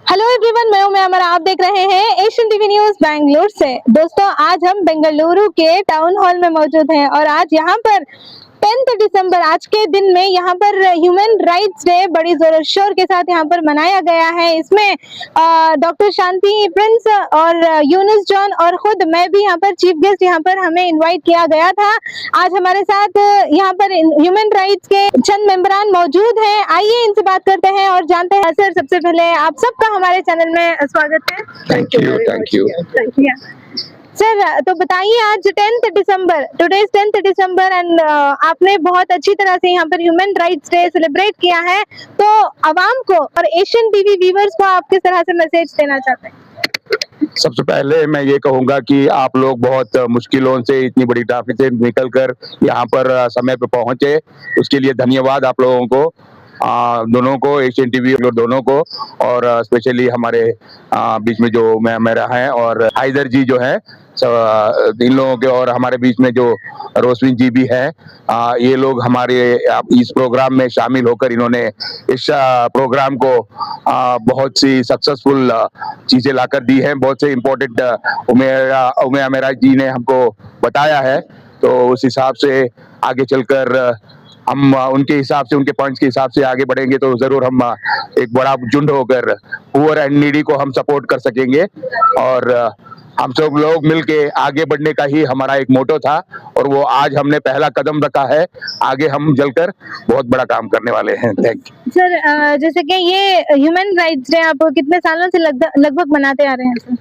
Hello everyone, मैं हूं अमरा। आप देख रहे हैं एशियन टीवी न्यूज बैंगलोर से। दोस्तों, आज हम बेंगलुरु के टाउन हॉल में मौजूद हैं और आज यहाँ पर 10 दिसंबर आज के दिन में यहाँ पर ह्यूमन राइट्स डे बड़ी जोर शोर के साथ यहाँ पर मनाया गया है। इसमें डॉक्टर शांति प्रिंस और यूनुस जॉन और खुद मैं भी यहाँ पर चीफ गेस्ट यहाँ पर हमें इनवाइट किया गया था। आज हमारे साथ यहाँ पर ह्यूमन राइट्स के चंद मेंबरान मौजूद हैं। आइए इनसे बात करते हैं और जानते हैं। सर, सबसे पहले आप सबका हमारे चैनल में स्वागत है। Thank you. सर, तो बताइए, आज 10 दिसंबर, टुडे इज 10 दिसंबर एंड आपने बहुत अच्छी तरह से यहाँ पर ह्यूमन राइट्स डे सेलिब्रेट किया है, तो आवाम को और एशियन टीवी व्यूअर्स को आप किस तरह से मैसेज देना चाहते हैं? सबसे पहले मैं ये कहूंगा कि आप लोग बहुत मुश्किलों से इतनी बड़ी ट्रैफिक से निकलकर यहाँ पर समय पे पहुंचे, उसके लिए धन्यवाद आप लोगों को, दोनों को, एशियन टीवी दोनों को, और स्पेशली हमारे बीच में जो मेरा है और हैदर जी जो है, इन लोगों के, और हमारे बीच में जो रोशनी जी भी है। ये लोग हमारे इस प्रोग्राम में शामिल होकर इन्होंने इस प्रोग्राम को बहुत सी सक्सेसफुल चीजें लाकर दी हैं। बहुत से इम्पोर्टेंट उमेरा जी ने हमको बताया है, तो उस हिसाब से आगे चलकर हम उनके हिसाब से, उनके पॉइंट्स के हिसाब से आगे बढ़ेंगे तो जरूर हम एक बड़ा झुंड होकर पुअर एंड नीडी को हम सपोर्ट कर सकेंगे। और हम सब लोग मिलके आगे बढ़ने का ही हमारा एक मोटो था और वो आज हमने पहला कदम रखा है। आगे हम जलकर बहुत बड़ा काम करने वाले हैं। Thank you. सर, जैसे कि ये ह्यूमन राइट्स डे आप कितने सालों से लगभग मनाते आ रहे हैं सर?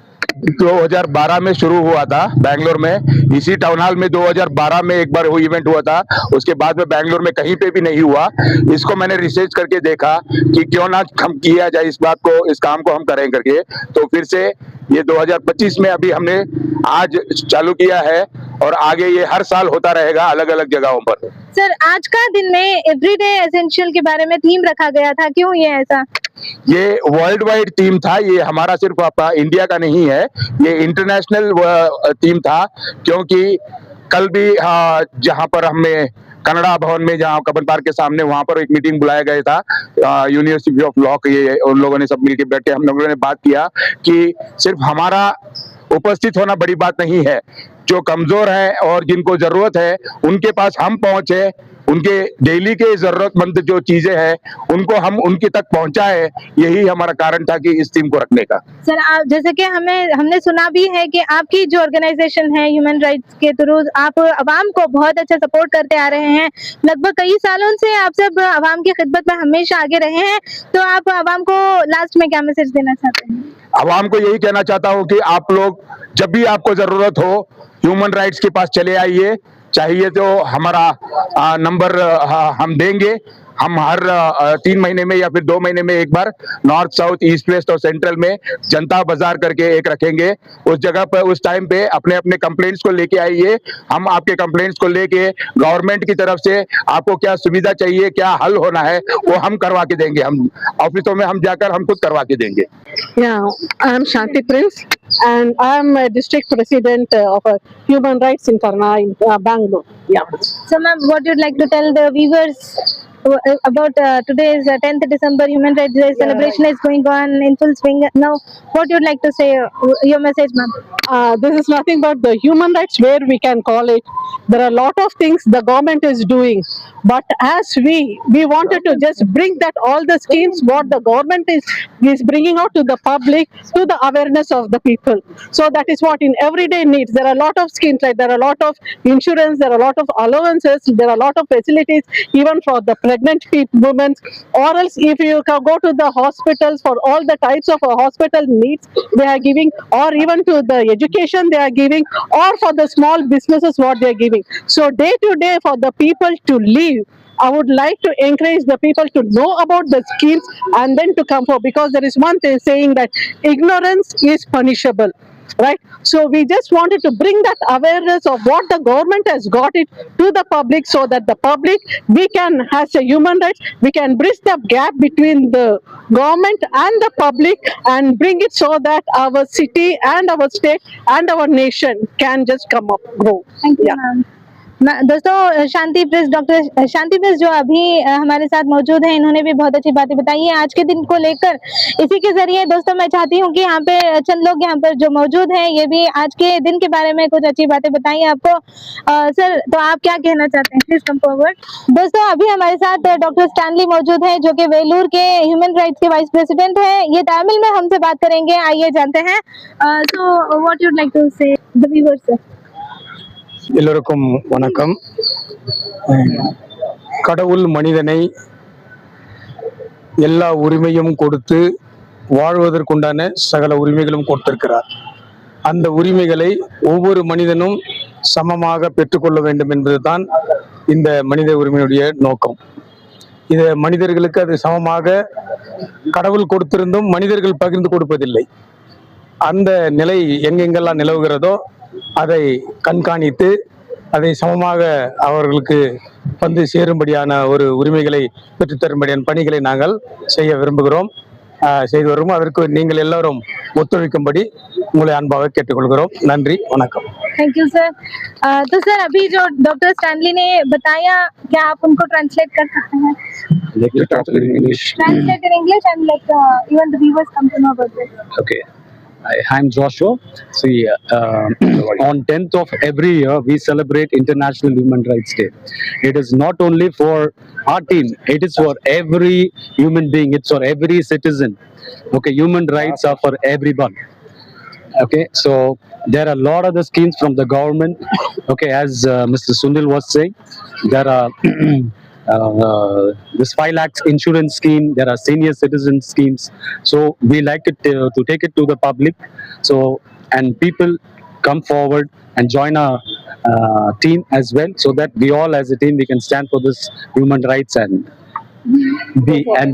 2012 में शुरू हुआ था बैंगलोर में, इसी टाउन हॉल में 2012 में एक बार वो इवेंट हुआ था। उसके बाद में बैंगलोर में कहीं पे भी नहीं हुआ। इसको मैंने रिसर्च करके देखा कि क्यों ना हम किया जाए इस बात को, इस काम को हम करें करके, तो फिर से ये 2025 में अभी हमने आज चालू किया है और आगे ये हर साल होता रहेगा अलग अलग जगहों पर। सर, आज का दिन में एवरीडे एसेंशियल के बारे में थीम रखा गया था, क्यों ये ऐसा? ये वर्ल्ड वाइड थीम था, ये हमारा सिर्फ इंडिया का नहीं है, ये इंटरनेशनल थीम था। क्योंकि कल भी जहाँ पर हमने कनाडा भवन में, जहाँ कबन पार्क के सामने, वहां पर एक मीटिंग बुलाया गया था यूनिवर्सिटी ऑफ लॉ के, ये उन लोगों ने सब मिलकर बैठ के हम लोगों ने बात किया कि सिर्फ हमारा उपस्थित होना बड़ी बात नहीं है, जो कमजोर है और जिनको जरूरत है उनके पास हम पहुंचे, उनके डेली के जरूरतमंद जो चीजें हैं उनको हम उनके तक पहुंचाए, यही हमारा कारण था कि इस टीम को रखने का। सर, जैसे कि हमने सुना भी है कि आपकी जो ऑर्गेनाइजेशन है ह्यूमन राइट्स के थ्रू आप आवाम को बहुत अच्छा सपोर्ट करते आ रहे हैं। लगभग कई सालों से आप सब आवाम की खिदमत में हमेशा आगे रहे हैं, तो आप आवाम को लास्ट में क्या मैसेज देना चाहते हैं? आवाम को यही कहना चाहता हूँ कि आप लोग जब भी आपको जरूरत हो ह्यूमन राइट्स के पास चले आइए। चाहिए तो हमारा नंबर हम देंगे। हम हर 3 महीने में या फिर 2 महीने में एक बार नॉर्थ, साउथ, ईस्ट, वेस्ट और सेंट्रल में जनता बाजार करके एक रखेंगे। उस जगह पर उस टाइम पे अपने अपने कंप्लेंट्स को लेके आइए। हम आपके कंप्लेंट्स को लेके गवर्नमेंट की तरफ से आपको क्या सुविधा चाहिए, क्या हल होना है, वो हम करवा के देंगे। हम ऑफिसों में हम जाकर हम खुद करवा के देंगे। I am Shanti Prince and I am a district president of human rights in Bangalore. So ma'am, what you'd like to tell the viewers about today's 10th December Human Rights Day celebration is going on in full swing now. What you'd like to say, your message ma'am? This is nothing but the human rights where we can call it. There are a lot of things the government is doing, but as we wanted to just bring that all the schemes what the government is bringing out to the public, to the awareness of the people. So that is what in everyday needs. There are a lot of schemes, like there are a lot of insurance, there are a lot of allowances, there are a lot of facilities even for the pregnant women, or else if you go to the hospitals for all the types of hospital needs they are giving, or even to the education they are giving, or for the small businesses what they are giving. So day to day for the people to live, I would like to encourage the people to know about the schemes and then to come forward, because there is one thing saying that ignorance is punishable. Right, so we just wanted to bring that awareness of what the government has got it to the public, so that the public, we can, as a human rights, we can bridge the gap between the government and the public and bring it so that our city and our state and our nation can just come up, grow. Thank you ma'am. दोस्तों शांति press, doctor शांति press जो अभी हमारे साथ मौजूद हैं, इन्होंने भी बहुत अच्छी बातें बताई हैं आज के दिन को लेकर। इसी के जरिए दोस्तों मैं चाहती हूँ कि यहाँ पे चंद लोग यहाँ पर जो मौजूद हैं ये भी आज के दिन के बारे में कुछ अच्छी बातें बताएंगे आपको। सर, तो आप क्या कहना चाहते हैं? Please come forward. दोस्तों अभी हमारे साथ डॉक्टर स्टैनली मौजूद है जो कि वेलूर के ह्यूमन राइट्स के वाइस प्रेसिडेंट है। ये तमिल में हमसे बात करेंगे, आइए जानते हैं। So what you'd like to say the viewers sir? எல்லோருக்கும் வணக்கம். கடவுள் மனிதனை எல்லா உரிமையும் கொடுத்து வாழ்வதற்குண்டான சகல உரிமைகளும் கொடுத்திருக்கிறார். அந்த உரிமைகளை ஒவ்வொரு மனிதனும் சமமாக பெற்றுக்கொள்ள வேண்டும் என்பதுதான் இந்த மனித உரிமையுடைய நோக்கம். இது மனிதர்களுக்கு அது சமமாக கடவுள் கொடுத்திருந்தும் மனிதர்கள் பகிர்ந்து கொடுப்பதில்லை. அந்த நிலை எங்கெங்கெல்லாம் நிலவுகிறதோ அதை கண்காணித்து அதை சமமாக அவர்களுக்கு வந்து சேரும்படியான ஒரு உரிமைகளை பெற்றுத்தரும்படியான பணிகளை நாங்கள் செய்ய விரும்புகிறோம், செய்து வருவோம். அதற்கு நீங்கள் எல்லாரும் ஒத்துழைக்கும்படி உங்களை அன்பாக கேட்டுக்கொள்கிறோம். நன்றி, வணக்கம். Thank you sir. तो सर अभी जो डॉक्टर स्टैनली ने बताया, क्या आप उनको ट्रांसलेट कर सकते हैं? Translate in English. Translate in English and like even the viewers come to know about this. Okay. I'm Joshua. See, on 10th of every year, we celebrate International Human Rights Day. It is not only for our team, it is for every human being, it's for every citizen. Okay, human rights are for everyone. Okay, so there are a lot of the schemes from the government. Okay, as Mr. Sunil was saying, there are this 5 lakhs insurance scheme, there are senior citizen schemes. So we like it to take it to the public, so and people come forward and join our team as well, so that we all as a team we can stand for this human rights and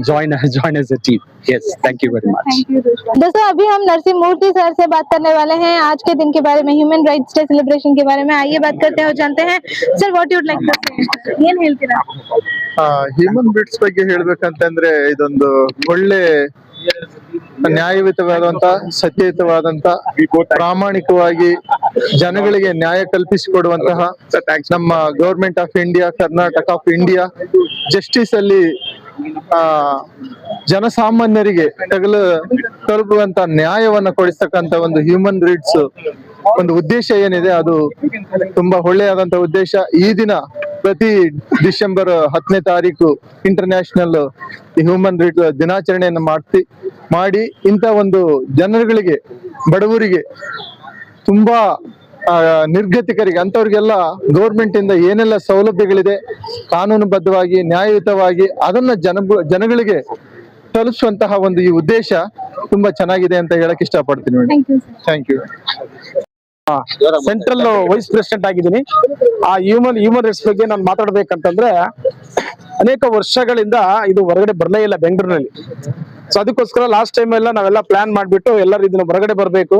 join as a team. Yes, thank you very much. Thank you दोस्तों। अभी हम नरसिंह मूर्ति sir से बात करने वाले हैं आज के दिन के बारे में, ह्यूमन राइट्स डे सेलिब्रेशन के बारे में। आइए बात करते हैं और जानते हैं sir what you'd like to say, ಏನ್ ಹೇಳ್ತೀರಾ? ಹ್ಯೂಮನ್ ರೈಟ್ಸ್ ಬಗ್ಗೆ ಹೇಳ್ಬೇಕಂತಂದ್ರೆ ಇದೊಂದು ಒಳ್ಳೆ ನ್ಯಾಯಯುತವಾದಂತ, ಸತ್ಯಯುತವಾದಂತ, ಪ್ರಾಮಾಣಿಕವಾಗಿ ಜನಗಳಿಗೆ ನ್ಯಾಯ ಕಲ್ಪಿಸಿಕೊಡುವಂತಹ ನಮ್ಮ government of India, Karnataka of India justice ಅಲ್ಲಿ ಜನಸಾಮಾನ್ಯರಿಗೆ ತಲುಪುವಂತ ನ್ಯಾಯವನ್ನ ಕೊಡಿಸ್ತಕ್ಕಂತ ಒಂದು ಹ್ಯೂಮನ್ ರೈಟ್ಸ್ ಒಂದು ಉದ್ದೇಶ ಏನಿದೆ ಅದು ತುಂಬಾ ಒಳ್ಳೆಯಾದಂತ ಉದ್ದೇಶ. ಈ ದಿನ ಪ್ರತಿ ಡಿಸೆಂಬರ್ 10ನೇ ತಾರೀಕು ಇಂಟರ್ನ್ಯಾಷನಲ್ ಹ್ಯೂಮನ್ ರೈಟ್ಸ್ ದಿನಾಚರಣೆಯನ್ನು ಮಾಡಿ ಇಂಥ ಒಂದು ಜನರುಗಳಿಗೆ, ಬಡವರಿಗೆ, ತುಂಬಾ ನಿರ್ಗತಿಕರಿಗೆ, ಅಂತವ್ರಿಗೆಲ್ಲ ಗೌರ್ಮೆಂಟ್ ಇಂದ ಏನೆಲ್ಲ ಸೌಲಭ್ಯಗಳಿದೆ ಕಾನೂನುಬದ್ಧವಾಗಿ, ನ್ಯಾಯಯುತವಾಗಿ ಅದನ್ನ ಜನಗಳಿಗೆ ತಲುಪಿಸುವಂತಹ ಒಂದು ಈ ಉದ್ದೇಶ ತುಂಬಾ ಚೆನ್ನಾಗಿದೆ ಅಂತ ಹೇಳಕ್ ಇಷ್ಟಪಡ್ತೀನಿ. Thank you. Central vice president ಆಗಿದ್ದೀನಿ. ಆ ಹ್ಯೂಮನ್ ರೈಟ್ಸ್ ಬಗ್ಗೆ ನಾನು ಮಾತಾಡ್ಬೇಕಂತಂದ್ರೆ, ಅನೇಕ ವರ್ಷಗಳಿಂದ ಇದು ಹೊರಗಡೆ ಬರಲೇ ಇಲ್ಲ ಬೆಂಗಳೂರಿನಲ್ಲಿ. ಸೊ ಅದಕ್ಕೋಸ್ಕರ ಲಾಸ್ಟ್ ಟೈಮ್ ಎಲ್ಲ ನಾವೆಲ್ಲ ಪ್ಲಾನ್ ಮಾಡ್ಬಿಟ್ಟು ಎಲ್ಲರೂ ಇದನ್ನ ಹೊರಗಡೆ ಬರಬೇಕು.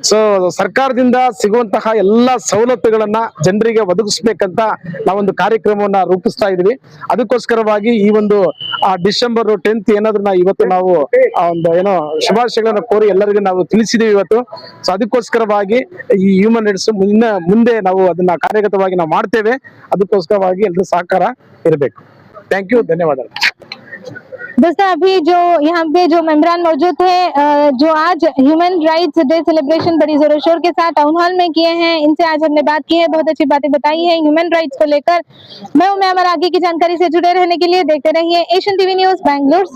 ಸೊ ಸರ್ಕಾರದಿಂದ ಸಿಗುವಂತಹ ಎಲ್ಲಾ ಸವಲತ್ತುಗಳನ್ನ ಜನರಿಗೆ ಒದಗಿಸ್ಬೇಕಂತ ನಾವೊಂದು ಕಾರ್ಯಕ್ರಮವನ್ನ ರೂಪಿಸ್ತಾ ಇದೀವಿ. ಅದಕ್ಕೋಸ್ಕರವಾಗಿ ಈ ಒಂದು ಡಿಸೆಂಬರ್ 10th ಏನಾದ್ರು ಇವತ್ತು ನಾವು ಒಂದು ಏನೋ ಶುಭಾಶಯಗಳನ್ನ ಕೋರಿ ಎಲ್ಲರಿಗೂ ನಾವು ತಿಳಿಸಿದೀವಿ ಇವತ್ತು. ಸೊ ಅದಕ್ಕೋಸ್ಕರವಾಗಿ ಈ ಹ್ಯೂಮನ್ ರೈಟ್ಸ್ ಮುಂದೆ ನಾವು ಅದನ್ನ ಕಾರ್ಯಗತವಾಗಿ ನಾವು ಮಾಡ್ತೇವೆ. ಅದಕ್ಕೋಸ್ಕರವಾಗಿ ಎಲ್ಲರೂ ಸಹಕಾರ ಇರಬೇಕು. ಥ್ಯಾಂಕ್ ಯು, ಧನ್ಯವಾದಗಳು. दोस्तों अभी जो यहाँ पे जो मेंबरान मौजूद थे जो आज ह्यूमन राइट्स डे सेलिब्रेशन बड़ी जोरों शोर के साथ टाउन हॉल में किए हैं, इनसे आज हमने बात की है, बहुत अच्छी बातें बताई है ह्यूमन राइट्स को लेकर। मैं आगे की जानकारी से जुड़े रहने के लिए देखते रहिए एशियन टीवी न्यूज़ बैंगलोर से।